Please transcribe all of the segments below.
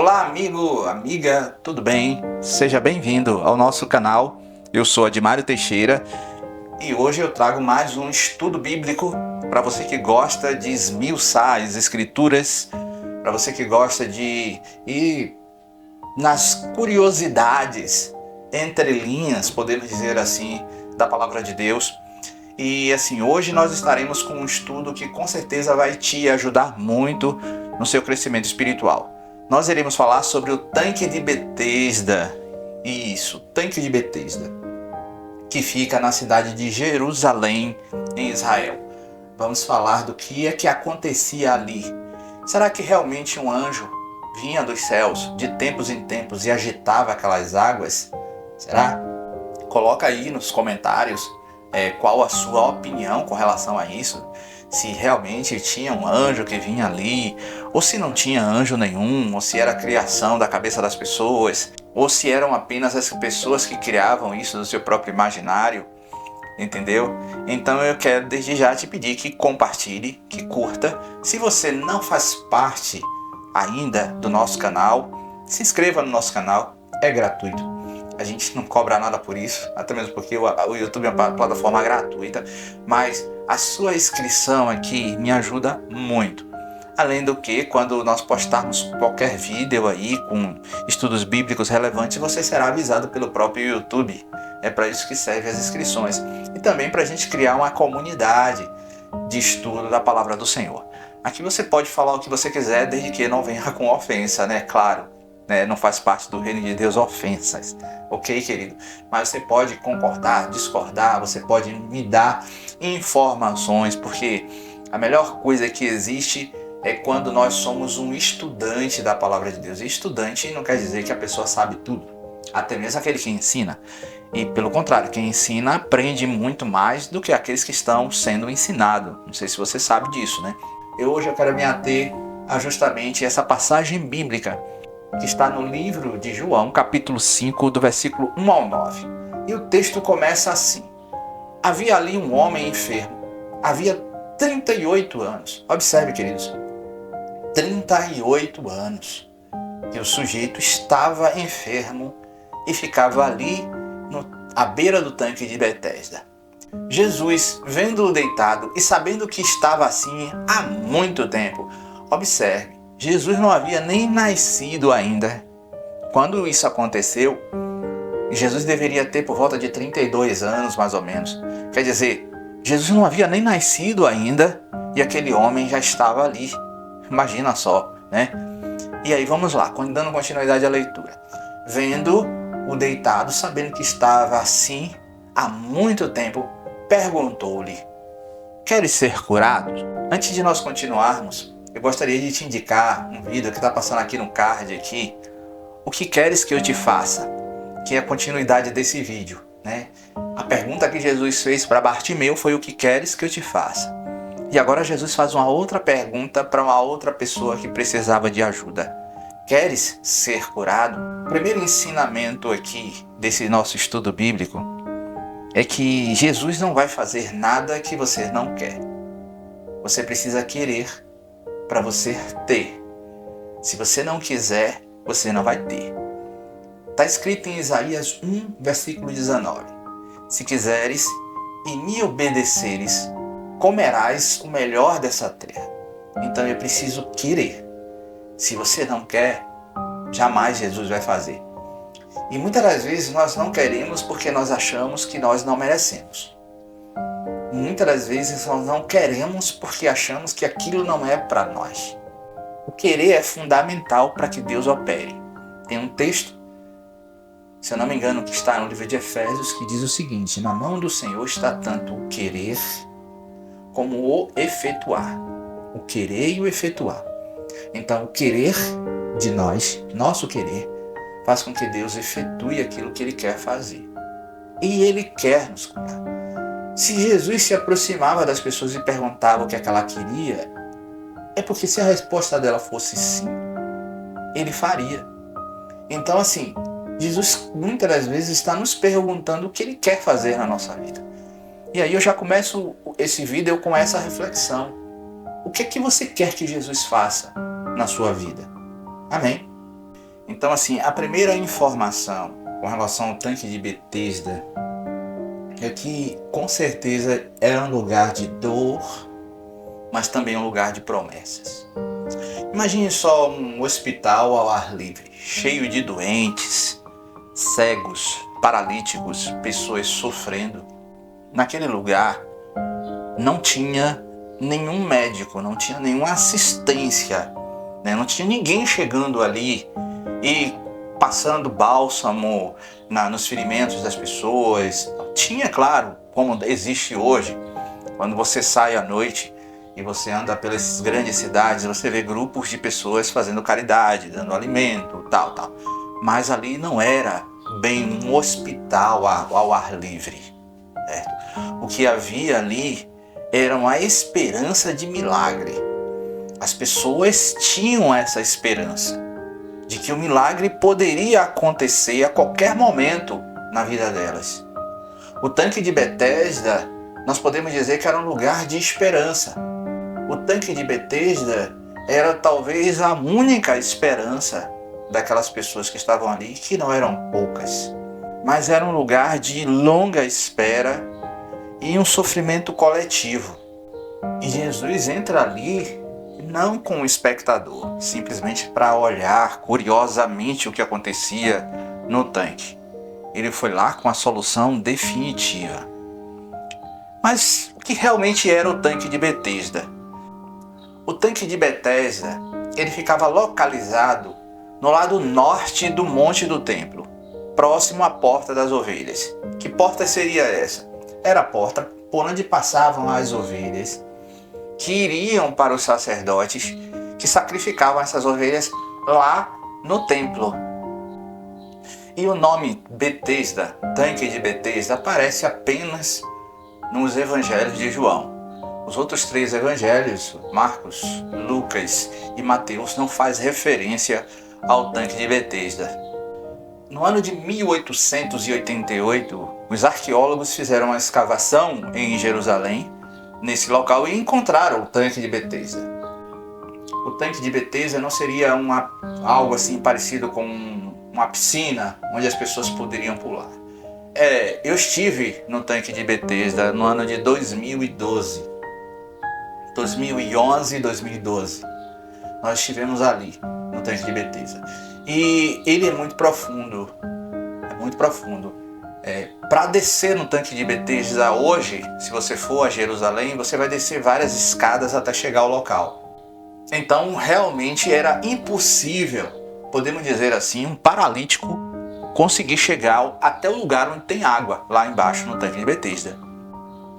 Olá, amigo, amiga, tudo bem? Seja bem-vindo ao nosso canal. Eu sou Admário Teixeira e hoje eu trago mais um estudo bíblico para você que gosta de esmiuçar as escrituras, para você que gosta de ir nas curiosidades, entre linhas, podemos dizer assim, da palavra de Deus. E assim, hoje nós estaremos com um estudo que com certeza vai te ajudar muito no seu crescimento espiritual. Nós iremos falar sobre o tanque de Betesda. Isso, tanque de Betesda, que fica na cidade de Jerusalém, em Israel. Vamos falar do que é que acontecia ali. Será que realmente um anjo vinha dos céus de tempos em tempos e agitava aquelas águas? Será? Coloca aí nos comentários qual a sua opinião com relação a isso. Se realmente tinha um anjo que vinha ali, ou se não tinha anjo nenhum, ou se era criação da cabeça das pessoas, ou se eram apenas as pessoas que criavam isso no seu próprio imaginário, entendeu? Então eu quero desde já te pedir que compartilhe, que curta. Se você não faz parte ainda do nosso canal, se inscreva no nosso canal, é gratuito. A gente não cobra nada por isso, até mesmo porque o YouTube é uma plataforma gratuita, mas a sua inscrição aqui me ajuda muito. Além do que, quando nós postarmos qualquer vídeo aí com estudos bíblicos relevantes, você será avisado pelo próprio YouTube. É para isso que servem as inscrições. E também para a gente criar uma comunidade de estudo da palavra do Senhor. Aqui você pode falar o que você quiser, desde que não venha com ofensa, né? Claro. Não faz parte do reino de Deus ofensas, ok, querido? Mas você pode concordar, discordar, você pode me dar informações, porque a melhor coisa que existe é quando nós somos um estudante da palavra de Deus. E estudante não quer dizer que a pessoa sabe tudo, até mesmo aquele que ensina. E pelo contrário, quem ensina aprende muito mais do que aqueles que estão sendo ensinados. Não sei se você sabe disso, né? Hoje eu quero me ater a justamente essa passagem bíblica que está no livro de João, capítulo 5, do versículo 1 ao 9. E o texto começa assim: havia ali um homem enfermo, havia 38 anos. Observe, queridos, 38 anos que o sujeito estava enfermo e ficava ali à beira do tanque de Betesda. Jesus, vendo-o deitado e sabendo que estava assim há muito tempo, observe, Jesus não havia nem nascido ainda. Quando isso aconteceu, Jesus deveria ter por volta de 32 anos, mais ou menos. Quer dizer, Jesus não havia nem nascido ainda e aquele homem já estava ali. Imagina só, né? E aí vamos lá, dando continuidade à leitura. Vendo o deitado, sabendo que estava assim há muito tempo, perguntou-lhe: queres ser curado? Antes de nós continuarmos, eu gostaria de te indicar um vídeo que está passando aqui no card aqui. O que queres que eu te faça? Que é a continuidade desse vídeo, né? A pergunta que Jesus fez para Bartimeu foi: o que queres que eu te faça? E agora Jesus faz uma outra pergunta para uma outra pessoa que precisava de ajuda. Queres ser curado? O primeiro ensinamento aqui desse nosso estudo bíblico é que Jesus não vai fazer nada que você não quer. Você precisa querer para você ter. Se você não quiser, você não vai ter. Está escrito em Isaías 1, versículo 19. Se quiseres e me obedeceres, comerás o melhor dessa terra. Então eu preciso querer. Se você não quer, jamais Jesus vai fazer. E muitas das vezes nós não queremos porque nós achamos que nós não merecemos. Muitas das vezes nós não queremos porque achamos que aquilo não é para nós. O querer é fundamental para que Deus opere. Tem um texto, se eu não me engano, que está no livro de Efésios, que diz o seguinte: na mão do Senhor está tanto o querer como o efetuar. O querer e o efetuar. Então o querer de nós, nosso querer, faz com que Deus efetue aquilo que Ele quer fazer. E Ele quer nos curar. Se Jesus se aproximava das pessoas e perguntava o que ela queria, é porque se a resposta dela fosse sim, Ele faria. Então assim, Jesus muitas das vezes está nos perguntando o que Ele quer fazer na nossa vida. E aí eu já começo esse vídeo com essa reflexão. O que é que você quer que Jesus faça na sua vida? Amém? Então, assim, a primeira informação com relação ao tanque de Betesda é que, com certeza, era um lugar de dor, mas também um lugar de promessas. Imagine só um hospital ao ar livre, cheio de doentes, cegos, paralíticos, pessoas sofrendo. Naquele lugar não tinha nenhum médico, não tinha nenhuma assistência, né? Não tinha ninguém chegando ali e passando bálsamo nos ferimentos das pessoas. Tinha, claro, como existe hoje, quando você sai à noite e você anda pelas grandes cidades, você vê grupos de pessoas fazendo caridade, dando alimento, tal. Mas ali não era bem um hospital ao ar livre, certo? O que havia ali era uma esperança de milagre. As pessoas tinham essa esperança de que o milagre poderia acontecer a qualquer momento na vida delas. O tanque de Betesda, nós podemos dizer que era um lugar de esperança. O tanque de Betesda era talvez a única esperança daquelas pessoas que estavam ali, que não eram poucas. Mas era um lugar de longa espera e um sofrimento coletivo. E Jesus entra ali não como espectador, simplesmente para olhar curiosamente o que acontecia no tanque. Ele foi lá com a solução definitiva. Mas o que realmente era o tanque de Betesda? O tanque de Betesda, ele ficava localizado no lado norte do Monte do Templo, próximo à Porta das Ovelhas. Que porta seria essa? Era a porta por onde passavam as ovelhas que iriam para os sacerdotes que sacrificavam essas ovelhas lá no templo. E o nome Betesda, tanque de Betesda, aparece apenas nos evangelhos de João. Os outros 3 evangelhos, Marcos, Lucas e Mateus, não faz referência ao tanque de Betesda. No ano de 1888, os arqueólogos fizeram uma escavação em Jerusalém, nesse local, e encontraram o tanque de Betesda. O tanque de Betesda não seria algo assim parecido com uma piscina onde as pessoas poderiam pular. Eu estive no tanque de Betesda no ano de 2011 e 2012. Nós estivemos ali no tanque de Betesda. E ele é muito profundo. Para descer no tanque de Betesda hoje, se você for a Jerusalém, você vai descer várias escadas até chegar ao local. Então, realmente era impossível, podemos dizer assim, um paralítico conseguir chegar até o lugar onde tem água, lá embaixo no tanque de Betesda.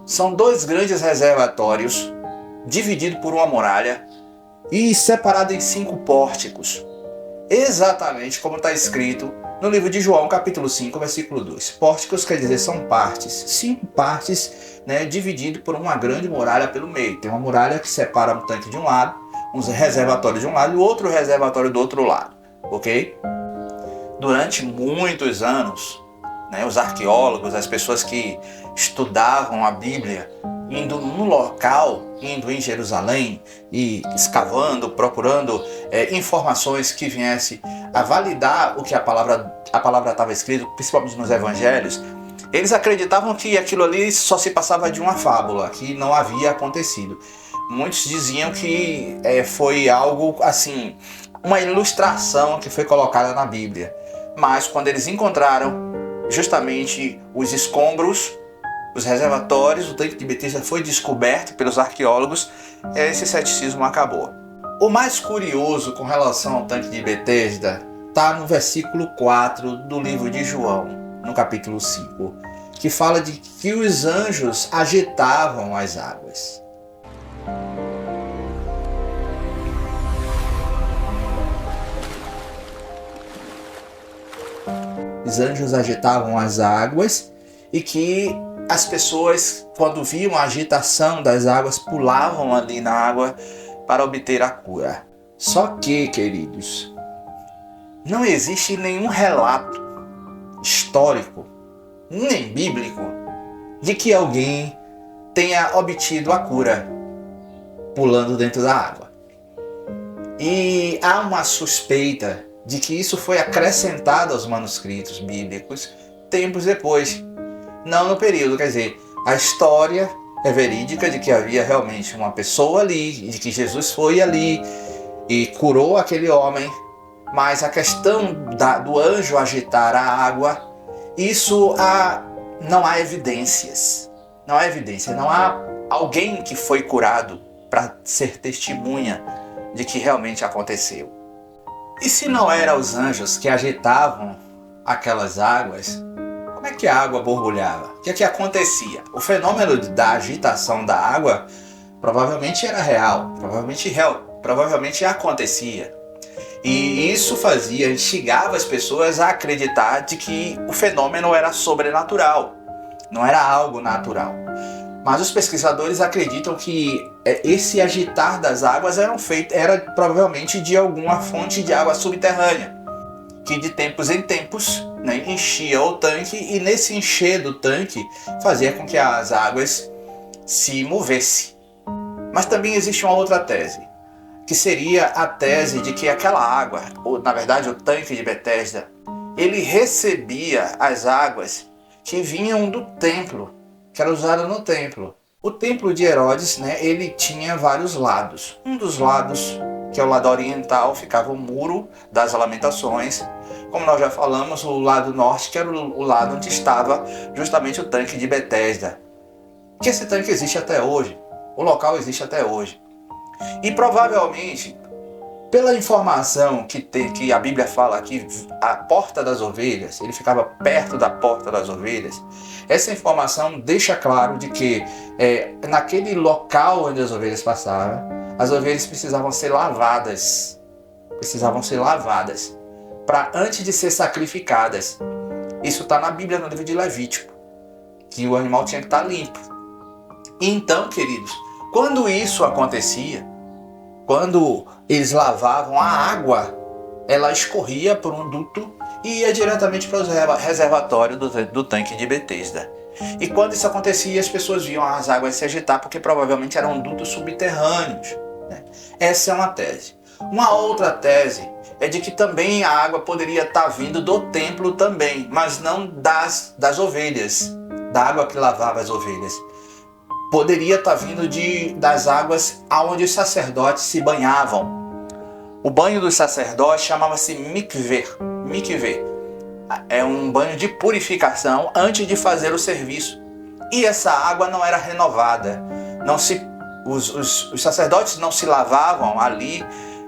São 2 grandes reservatórios, divididos por uma muralha e separados em 5 pórticos. Exatamente como está escrito no livro de João, capítulo 5, versículo 2. Pórticos quer dizer são partes, 5 partes, né, dividido por uma grande muralha pelo meio. Tem uma muralha que separa um tanque de um lado, um reservatório de um lado e outro reservatório do outro lado, ok? Durante muitos anos, né, os arqueólogos, as pessoas que estudavam a Bíblia, indo no local, indo em Jerusalém e escavando, procurando informações que viessem a validar o que a palavra estava escrita, principalmente nos evangelhos. Eles acreditavam que aquilo ali só se passava de uma fábula, que não havia acontecido. Muitos diziam que foi algo assim, uma ilustração que foi colocada na Bíblia. Mas quando eles encontraram justamente os escombros, os reservatórios, o tanque de Betesda foi descoberto pelos arqueólogos, esse ceticismo acabou. O mais curioso com relação ao tanque de Betesda está no versículo 4 do livro de João, no capítulo 5, que fala de que os anjos agitavam as águas. Os anjos agitavam as águas e que as pessoas, quando viam a agitação das águas, pulavam ali na água para obter a cura. Só que, queridos, não existe nenhum relato histórico, nem bíblico, de que alguém tenha obtido a cura pulando dentro da água. E há uma suspeita de que isso foi acrescentado aos manuscritos bíblicos tempos depois. Não no período, quer dizer, a história é verídica de que havia realmente uma pessoa ali, de que Jesus foi ali e curou aquele homem, mas a questão do anjo agitar a água, isso não há evidências. Não há evidência, não há alguém que foi curado para ser testemunha de que realmente aconteceu. E se não eram os anjos que agitavam aquelas águas, como é que a água borbulhava? O que é que acontecia? O fenômeno da agitação da água provavelmente era real, provavelmente acontecia. E isso instigava as pessoas a acreditar de que o fenômeno era sobrenatural, não era algo natural. Mas os pesquisadores acreditam que esse agitar das águas era provavelmente de alguma fonte de água subterrânea, que de tempos em tempos, né, enchia o tanque, e nesse encher do tanque fazia com que as águas se movessem. Mas também existe uma outra tese, que seria a tese de que aquela água, ou na verdade o tanque de Betesda, ele recebia as águas que vinham do templo, que era usado no templo. O templo de Herodes, né, ele tinha vários lados. Um dos lados, que é o lado oriental, ficava o Muro das Lamentações. Como nós já falamos, o lado norte, que era o lado onde estava justamente o tanque de Betesda. Que esse tanque existe até hoje. O local existe até hoje. E provavelmente, pela informação que a Bíblia fala que a porta das ovelhas, ele ficava perto da porta das ovelhas, essa informação deixa claro de que naquele local onde as ovelhas passavam, as ovelhas precisavam ser lavadas para antes de ser sacrificadas. Isso está na Bíblia, no livro de Levítico, que o animal tinha que estar limpo. Então, queridos, quando isso acontecia, quando eles lavavam a água, ela escorria por um duto e ia diretamente para o reservatório do tanque de Betesda. E quando isso acontecia, as pessoas viam as águas se agitar, porque provavelmente eram dutos subterrâneos, né? Essa é uma tese. Uma outra tese é de que também a água poderia estar vindo do templo também, mas não das ovelhas, da água que lavava as ovelhas. Poderia estar vindo das águas aonde os sacerdotes se banhavam. O banho dos sacerdotes chamava-se mikveh. Mikveh é um banho de purificação antes de fazer o serviço. E essa água não era renovada. Os sacerdotes não se lavavam ali,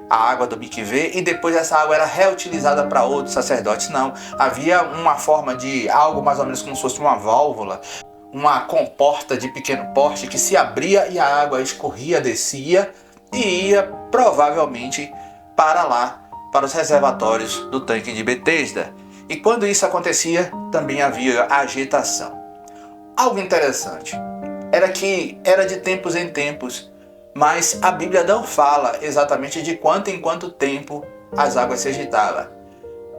a água do mikveh, e depois essa água era reutilizada para outros sacerdotes. Não. Havia uma forma de algo mais ou menos como se fosse uma válvula, uma comporta de pequeno porte que se abria e a água escorria, descia e ia provavelmente para lá, para os reservatórios do tanque de Betesda. E quando isso acontecia, também havia agitação. Algo interessante era que era de tempos em tempos, mas a Bíblia não fala exatamente de quanto em quanto tempo as águas se agitavam.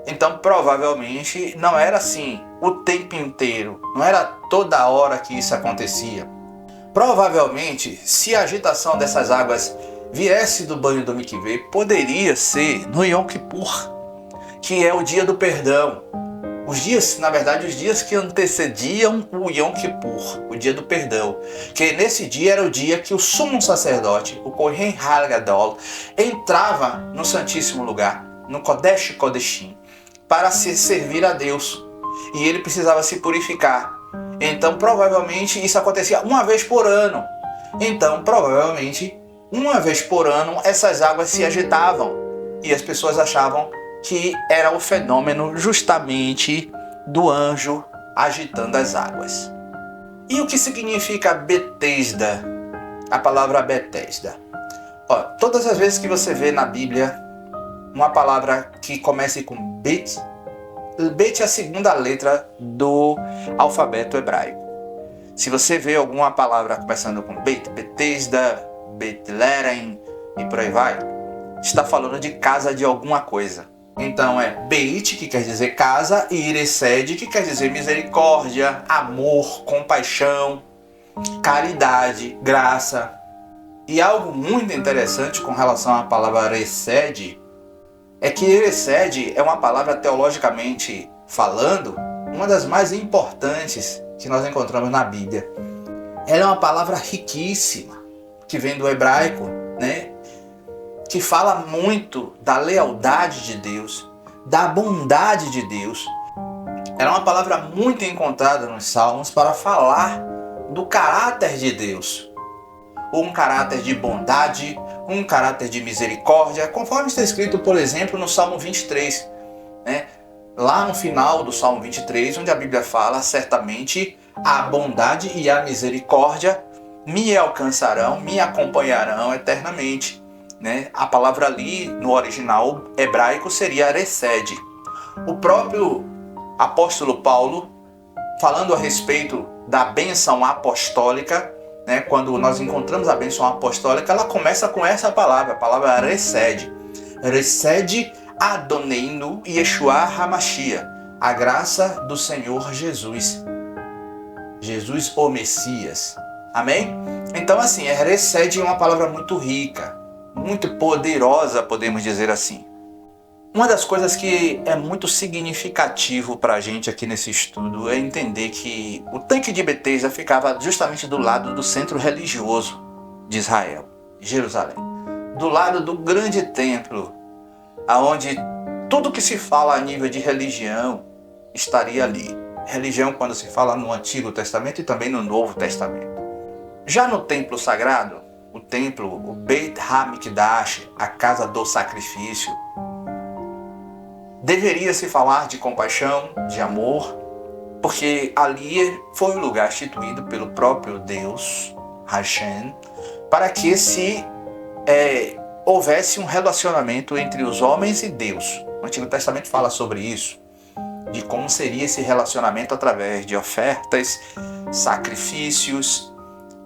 Então provavelmente não era assim o tempo inteiro, não era toda hora que isso acontecia. Provavelmente, se a agitação dessas águas viesse do banho do mikveh, poderia ser no Yom Kippur, que é o dia do perdão. Os dias que antecediam o Yom Kippur, o dia do perdão. Que nesse dia era o dia que o sumo sacerdote, o Kohen Gadol, entrava no Santíssimo Lugar, no Kodesh Kodeshim, para se servir a Deus. E ele precisava se purificar. Então provavelmente isso acontecia uma vez por ano. Então provavelmente uma vez por ano essas águas se agitavam. E as pessoas achavam que era o fenômeno justamente do anjo agitando as águas. E o que significa Betesda? A palavra Betesda. Todas as vezes que você vê na Bíblia uma palavra que comece com Bet, Bet é a segunda letra do alfabeto hebraico. Se você vê alguma palavra começando com Bet, Betesda, Betlehem e por aí vai, está falando de casa de alguma coisa. Então é Beit, que quer dizer casa, e Iresed, que quer dizer misericórdia, amor, compaixão, caridade, graça. E algo muito interessante com relação à palavra Resed é que Eresed é uma palavra, teologicamente falando, uma das mais importantes que nós encontramos na Bíblia. Ela é uma palavra riquíssima, que vem do hebraico, né? Que fala muito da lealdade de Deus, da bondade de Deus. Ela é uma palavra muito encontrada nos Salmos para falar do caráter de Deus. Um caráter de bondade, um caráter de misericórdia, conforme está escrito, por exemplo, no Salmo 23, né? Lá no final do Salmo 23, onde a Bíblia fala: certamente a bondade e a misericórdia me alcançarão, me acompanharão eternamente, né? A palavra ali no original hebraico seria Resed. O próprio apóstolo Paulo, falando a respeito da bênção apostólica, né? Quando nós encontramos a bênção apostólica, ela começa com essa palavra, a palavra Resed. Resed Adoneinu Yeshua HaMashiach, a graça do Senhor Jesus. Jesus o Messias. Amém? Então assim, Resed é uma palavra muito rica, muito poderosa, podemos dizer assim. Uma das coisas que é muito significativo para a gente aqui nesse estudo é entender que o tanque de Betesda ficava justamente do lado do centro religioso de Israel, Jerusalém. Do lado do grande templo, aonde tudo que se fala a nível de religião estaria ali. Religião quando se fala no Antigo Testamento e também no Novo Testamento. Já no templo sagrado, o templo, o Beit HaMikdash, a casa do sacrifício, deveria se falar de compaixão, de amor, porque ali foi o lugar instituído pelo próprio Deus, Hashem, para que houvesse um relacionamento entre os homens e Deus. O Antigo Testamento fala sobre isso, de como seria esse relacionamento através de ofertas, sacrifícios,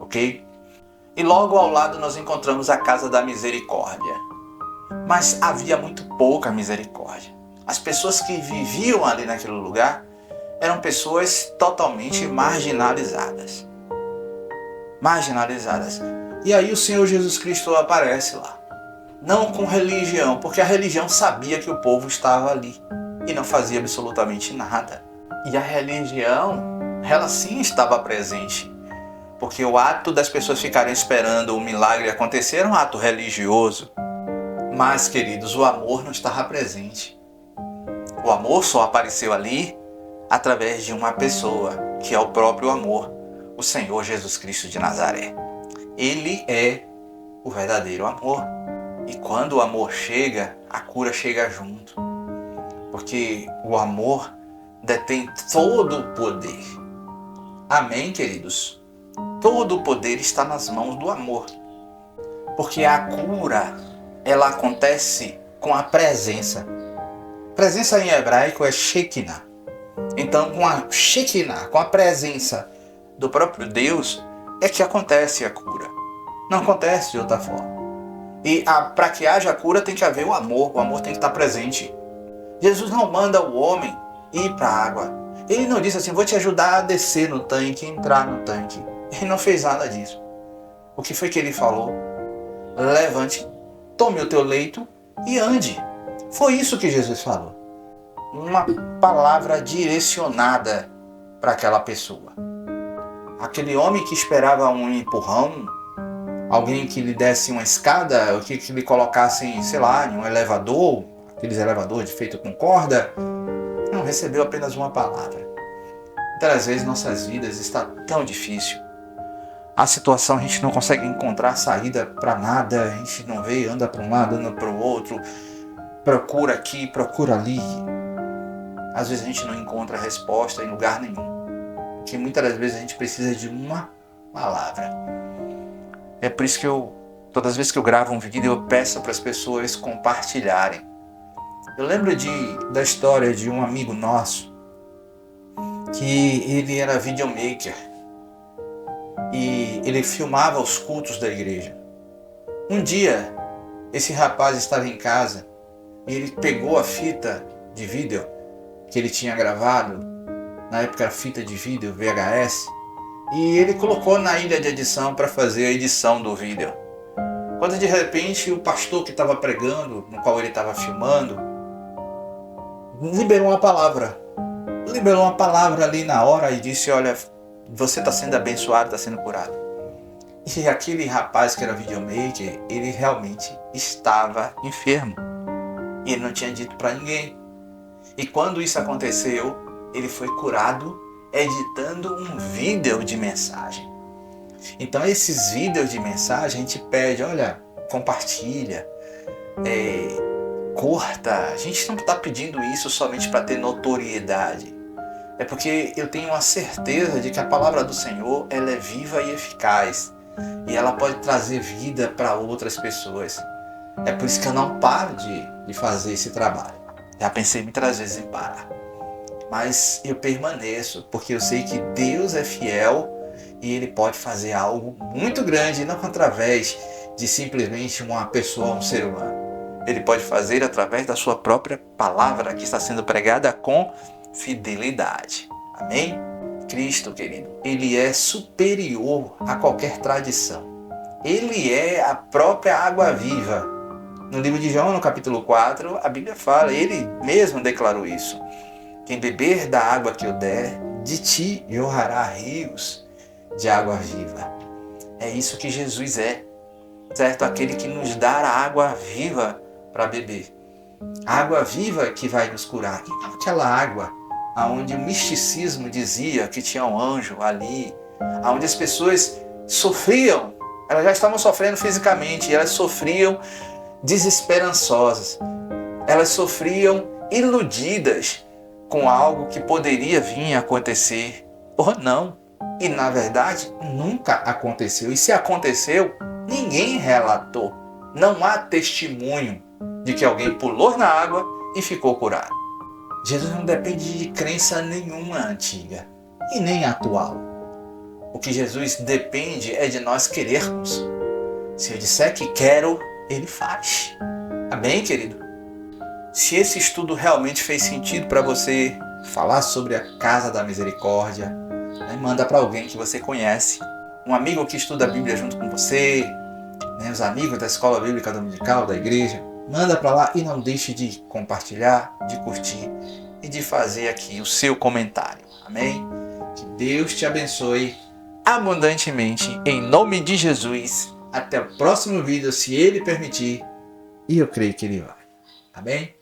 ok? E logo ao lado nós encontramos a casa da misericórdia. Mas havia muito pouca misericórdia. As pessoas que viviam ali naquele lugar eram pessoas totalmente marginalizadas. Marginalizadas. E aí o Senhor Jesus Cristo aparece lá. Não com religião, porque a religião sabia que o povo estava ali e não fazia absolutamente nada. E a religião, ela sim estava presente. Porque o ato das pessoas ficarem esperando o milagre acontecer era um ato religioso. Mas, queridos, o amor não estava presente. O amor só apareceu ali através de uma pessoa, que é o próprio amor, o Senhor Jesus Cristo de Nazaré. Ele é o verdadeiro amor. E quando o amor chega, a cura chega junto. Porque o amor detém todo o poder. Amém, queridos? Todo o poder está nas mãos do amor. Porque a cura, ela acontece com a presença. Presença em hebraico é Shekinah. Então, com a Shekinah, com a presença do próprio Deus, é que acontece a cura. Não acontece de outra forma. E para que haja cura tem que haver o amor tem que estar presente. Jesus não manda o homem ir para a água. Ele não disse assim: vou te ajudar a descer no tanque, entrar no tanque. Ele não fez nada disso. O que foi que ele falou? Levante, tome o teu leito e ande. Foi isso que Jesus falou. Uma palavra direcionada para aquela pessoa. Aquele homem que esperava um empurrão, alguém que lhe desse uma escada, ou que lhe colocasse, sei lá, em um elevador, aqueles elevadores feitos com corda, não, recebeu apenas uma palavra. Muitas vezes nossas vidas está tão difícil. A situação a gente não consegue encontrar saída para nada, a gente não vê, anda para um lado, anda para o outro, procura aqui, procura ali. Às vezes a gente não encontra resposta em lugar nenhum. Porque muitas das vezes a gente precisa de uma palavra. É por isso que todas as vezes que eu gravo um vídeo, eu peço para as pessoas compartilharem. Eu lembro da história de um amigo nosso, que ele era videomaker. E ele filmava os cultos da igreja. Um dia, esse rapaz estava em casa e ele pegou a fita de vídeo que ele tinha gravado, na época era fita de vídeo VHS, e ele colocou na ilha de edição para fazer a edição do vídeo. Quando de repente o pastor que estava pregando, no qual ele estava filmando, liberou uma palavra. Liberou uma palavra ali na hora e disse: olha, você está sendo abençoado, está sendo curado. E aquele rapaz que era videomaker, ele realmente estava enfermo. E ele não tinha dito para ninguém. E quando isso aconteceu, ele foi curado editando um vídeo de mensagem. Então esses vídeos de mensagem a gente pede, olha, compartilha, curta. A gente não está pedindo isso somente para ter notoriedade. É porque eu tenho a certeza de que a palavra do Senhor ela é viva e eficaz. E ela pode trazer vida para outras pessoas. É por isso que eu não paro de fazer esse trabalho. Já pensei muitas vezes em parar. Mas eu permaneço, porque eu sei que Deus é fiel e Ele pode fazer algo muito grande, não através de simplesmente uma pessoa, um ser humano. Ele pode fazer através da sua própria palavra que está sendo pregada com fidelidade. Amém? Cristo, querido, Ele é superior a qualquer tradição. Ele é a própria água viva. No livro de João, no capítulo 4, a Bíblia fala, Ele mesmo declarou isso. Quem beber da água que eu der, de ti jorrará rios de água viva. É isso que Jesus é, certo? Aquele que nos dá a água viva para beber. A água viva que vai nos curar. E não aquela água onde o misticismo dizia que tinha um anjo ali, onde as pessoas sofriam, elas já estavam sofrendo fisicamente, e elas sofriam desesperançosas, elas sofriam iludidas com algo que poderia vir a acontecer ou não. E na verdade nunca aconteceu. E se aconteceu, ninguém relatou. Não há testemunho de que alguém pulou na água e ficou curado. Jesus não depende de crença nenhuma antiga e nem atual. O que Jesus depende é de nós querermos. Se eu disser que quero, Ele faz. Amém, querido? Se esse estudo realmente fez sentido para você, falar sobre a Casa da Misericórdia, manda para alguém que você conhece, um amigo que estuda a Bíblia junto com você, os amigos da Escola Bíblica Dominical, da igreja. Manda para lá e não deixe de compartilhar, de curtir e de fazer aqui o seu comentário. Amém? Que Deus te abençoe abundantemente em nome de Jesus. Até o próximo vídeo, se Ele permitir. E eu creio que Ele vai. Amém?